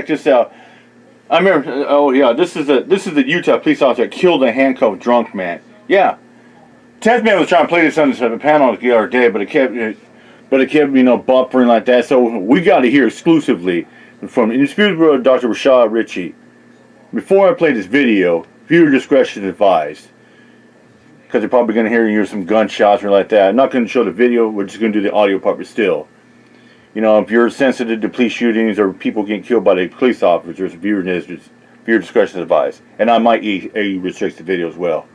check this out. I remember. Oh yeah, this is the Utah police officer that killed a handcuffed drunk man. Yeah, Test Man was trying to play this on the panel the other day, but it kept buffering like that. So we got to hear exclusively from indisputable Dr. Rashad Ritchie. Before I play this video, viewer discretion is advised. Because you're probably going to hear some gunshots or like that. I'm not going to show the video, we're just going to do the audio part, but still. You know, if you're sensitive to police shootings or people getting killed by the police officers, viewer discretion is advised. And I might restrict the video as well.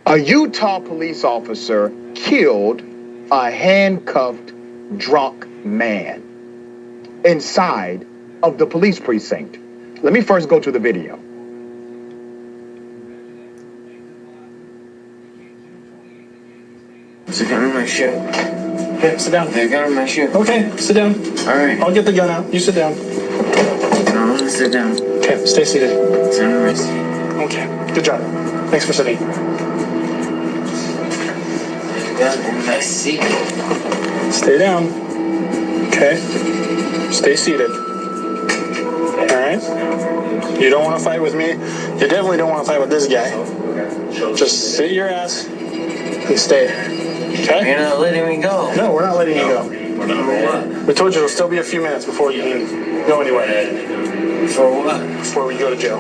A Utah police officer killed a handcuffed drunk man inside of the police precinct. Let me first go to the video. There's a gun in my shoe. Okay, sit down. There's a gun in my shoe. Okay, sit down. Alright. I'll get the gun out. You sit down. No, I'm gonna sit down. Okay, stay seated. It's on the wrist. Okay, good job. Thanks for sitting. There's a gun in my seat. Stay down. Okay. Stay seated. Alright? You don't want to fight with me. You definitely don't want to fight with this guy. Just sit your ass and stay. Okay? You're not letting me go. No, we're not letting you go. We told you it'll still be a few minutes before you can go anywhere. For what? Before we go to jail.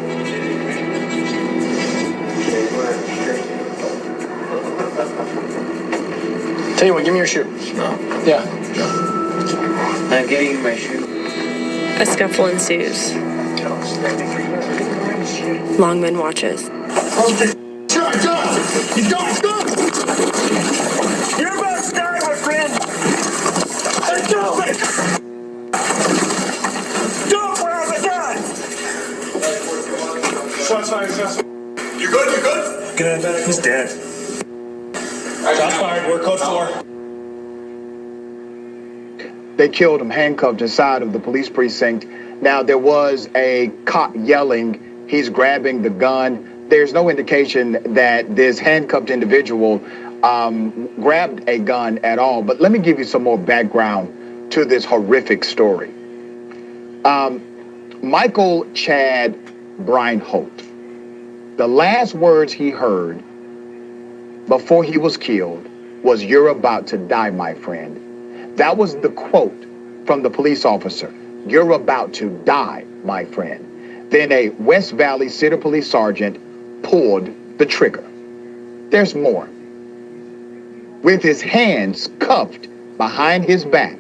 Tell you what, give me your shoe. No. Yeah. I'm getting you my shoe. A scuffle ensues. Longman watches. He's gone! You're about to die, my friend! Let's go! Don't wear the gun! Shots fired, shots fired. You good? You good? Good. He's dead. Shots fired. We're code 4. They killed him handcuffed inside of the police precinct. Now, there was a cop yelling, he's grabbing the gun. There's no indication that this handcuffed individual grabbed a gun at all. But let me give you some more background to this horrific story. Michael Chad Breinholt, the last words he heard before he was killed was, "You're about to die, my friend." That was the quote from the police officer. "You're about to die, my friend." Then a West Valley City Police Sergeant pulled the trigger. There's more. With his hands cuffed behind his back,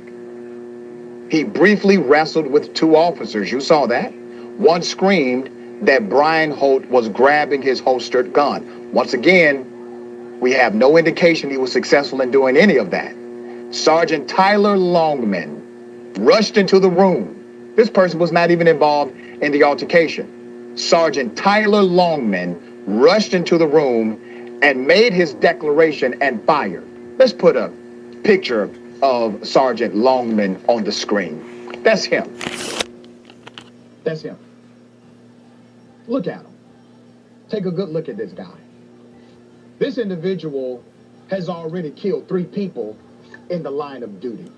he briefly wrestled with 2 officers. You saw that? One screamed that Breinholt was grabbing his holstered gun. Once again, we have no indication he was successful in doing any of that. Sergeant Tyler Longman rushed into the room. This person was not even involved in the altercation. Sergeant Tyler Longman rushed into the room and made his declaration and fired. Let's put a picture of Sergeant Longman on the screen. That's him. That's him. Look at him. Take a good look at this guy. This individual has already killed 3 people in the line of duty.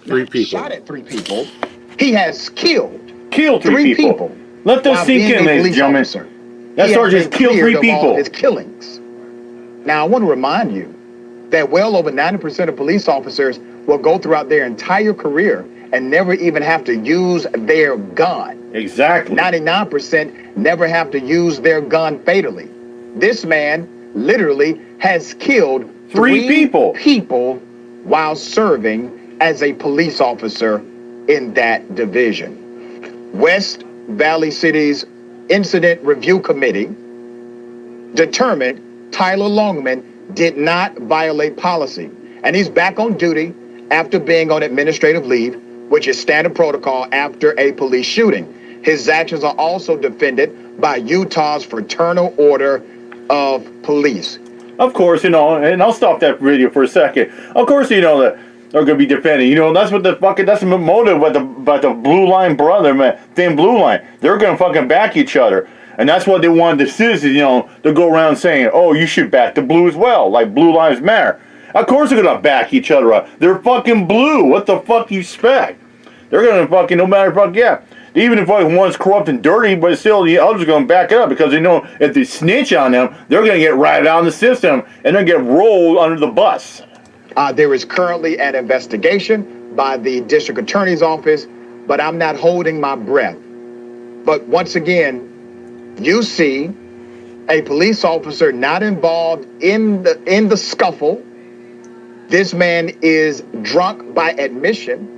3 people. Shot at 3 people. He has killed 3 people. Let those sink in, ladies and gentlemen. That sergeant killed 3 people. His killings. Now, I want to remind you that well over 90% of police officers will go throughout their entire career and never even have to use their gun. Exactly. 99% never have to use their gun fatally. This man literally has killed 3 people while serving as a police officer in that division. West Valley City's Incident Review Committee determined Tyler Longman did not violate policy, and he's back on duty after being on administrative leave, which is standard protocol after a police shooting. His actions are also defended by Utah's Fraternal Order of Police. Of course, and I'll stop that video for a second. Of course, that they're going to be defending. That's what that's the motive about the Blue Line brother, man. Thin Blue Line. They're going to fucking back each other. And that's what they wanted the citizens, to go around saying, oh, you should back the blue as well, like Blue Lives Matter. Of course they're going to back each other up. They're fucking blue. What the fuck you expect? they're gonna fucking no matter fuck yeah. Even if fucking one's corrupt and dirty, but still the others are gonna back it up because they know if they snitch on them, they're gonna get ratted out in the system and then get rolled under the bus. There is currently an investigation by the district attorney's office, but I'm not holding my breath. But once again, you see a police officer not involved in the scuffle. This man is drunk by admission.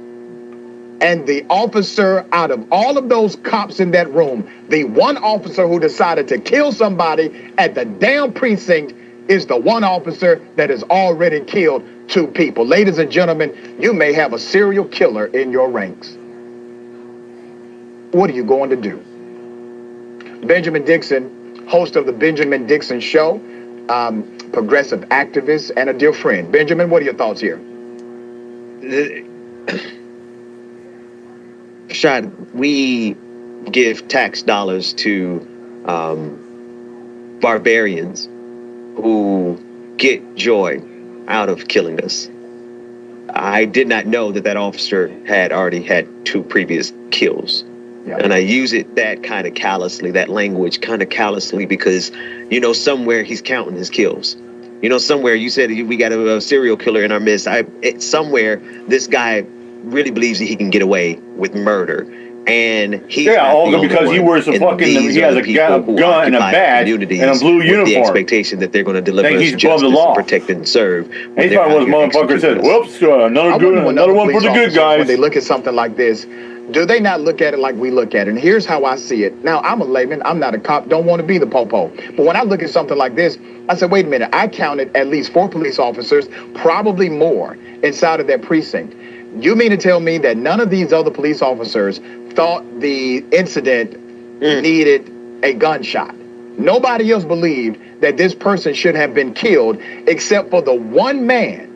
And the officer, out of all of those cops in that room, the one officer who decided to kill somebody at the damn precinct is the one officer that has already killed 2 people. Ladies and gentlemen, you may have a serial killer in your ranks. What are you going to do? Benjamin Dixon, host of the Benjamin Dixon Show, progressive activist and a dear friend. Benjamin, what are your thoughts here? Rashad, we give tax dollars to barbarians who get joy out of killing us. I did not know that officer had already had 2 previous kills. Yeah. And I use it that kind of callously, that language kind of callously, because, somewhere he's counting his kills. Somewhere you said we got a serial killer in our midst. Somewhere this guy really believes that he can get away with murder. And he's all because he wears a fucking, he has a gun and a badge and a blue uniform. The expectation that they're going to deliver us justice and protect and serve. And he probably was motherfucker said, whoops, another one for the good guys. When they look at something like this, do they not look at it like we look at it? And here's how I see it. Now, I'm a layman. I'm not a cop. Don't want to be the popo. But when I look at something like this, I said, wait a minute. I counted at least 4 police officers, probably more, inside of that precinct. You mean to tell me that none of these other police officers thought the incident needed a gunshot? Nobody else believed that this person should have been killed except for the one man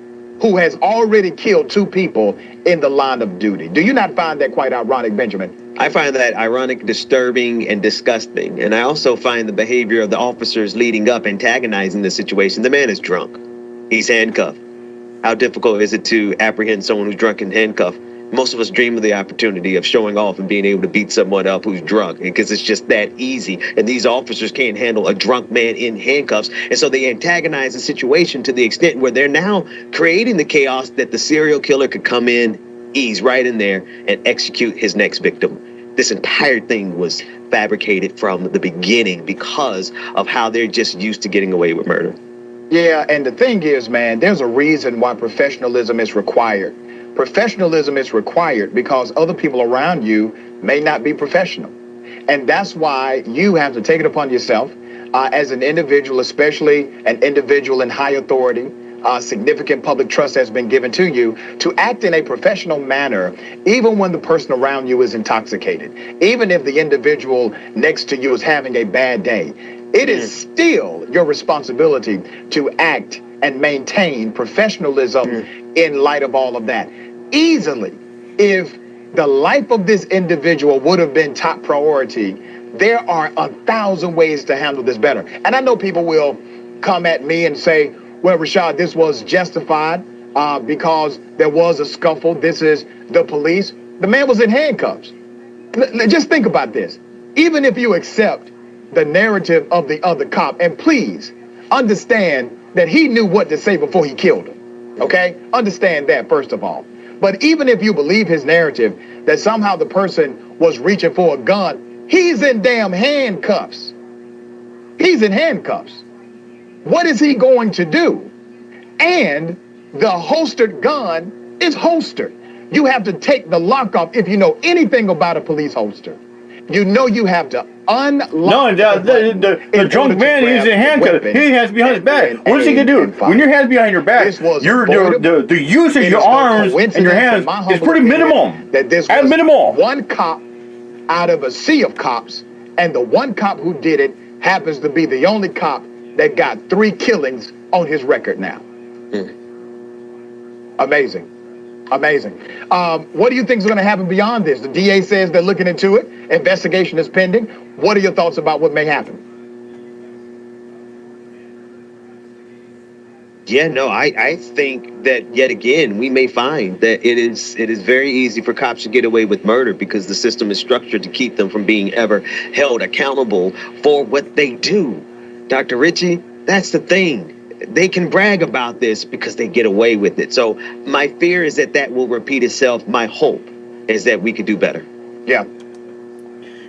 who has already killed 2 people in the line of duty. Do you not find that quite ironic, Benjamin? I find that ironic, disturbing, and disgusting. And I also find the behavior of the officers leading up, antagonizing the situation. The man is drunk. He's handcuffed. How difficult is it to apprehend someone who's drunk and handcuffed? Most of us dream of the opportunity of showing off and being able to beat someone up who's drunk, because it's just that easy. And these officers can't handle a drunk man in handcuffs. And so they antagonize the situation to the extent where they're now creating the chaos that the serial killer could come in, ease right in there, and execute his next victim. This entire thing was fabricated from the beginning because of how they're just used to getting away with murder. Yeah, and the thing is, man, there's a reason why professionalism is required. Professionalism is required because other people around you may not be professional. And that's why you have to take it upon yourself as an individual, especially an individual in high authority, significant public trust has been given to you, to act in a professional manner, even when the person around you is intoxicated, even if the individual next to you is having a bad day. It is still your responsibility to act and maintain professionalism in light of all of that. Easily, if the life of this individual would have been top priority, there are 1,000 ways to handle this better. And I know people will come at me and say, well, Rashad, this was justified because there was a scuffle. This is the police. The man was in handcuffs. Just think about this. Even if you accept the narrative of the other cop, and please understand that he knew what to say before he killed him. Okay? Understand that, first of all. But even if you believe his narrative that somehow the person was reaching for a gun, he's in damn handcuffs. He's in handcuffs. What is he going to do? And the holstered gun is holstered. You have to take the lock off. If you know anything about a police holster, you know you have to unlock. No, the drunk man is in handcuffs. He has behind his back. What's he gonna do? When your hands behind your back, the use of your arms and your hands is pretty minimum. That this at was minimum. one cop out of a sea of cops, and the one cop who did it happens to be the only cop that got 3 killings on his record now. Amazing. Amazing. What do you think is going to happen beyond this? The DA says they're looking into it. Investigation is pending. What are your thoughts about what may happen? Yeah, no, I think that yet again we may find that it is very easy for cops to get away with murder because the system is structured to keep them from being ever held accountable for what they do. Dr. Ritchie, that's the thing. They can brag about this because they get away with it. So my fear is that that will repeat itself. My hope is that we could do better. Yeah.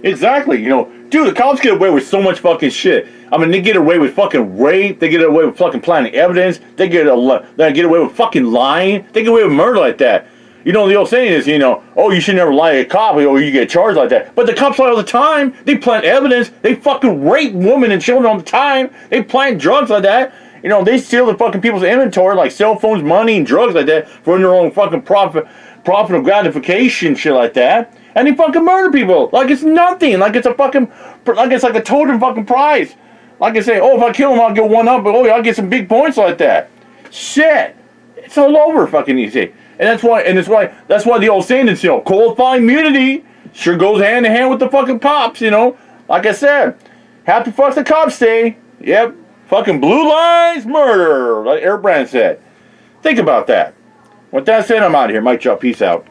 Exactly. You know, dude, the cops get away with so much fucking shit. I mean, they get away with fucking rape. They get away with fucking planting evidence. They get away with fucking lying. They get away with murder like that. You know, the old saying is, you know, oh, you should never lie to a cop or you get charged like that. But the cops lie all the time. They plant evidence. They fucking rape women and children all the time. They plant drugs like that. You know, they steal the fucking people's inventory like cell phones, money, and drugs like that for their own fucking profit of gratification, shit like that. And they fucking murder people like it's nothing. Like it's a fucking, like it's like a totem fucking prize. Like I say, oh, if I kill him, I'll get one up. But oh, I'll get some big points like that. Shit, it's all over fucking easy. And that's why the old saying is, you know, qualified immunity sure goes hand in hand with the fucking cops. You know, like I said, happy fuck the cops stay. Yep, fucking blue lines murder, like Eric Brand said. Think about that. With that said, I'm out of here. Mike Chuck, peace out.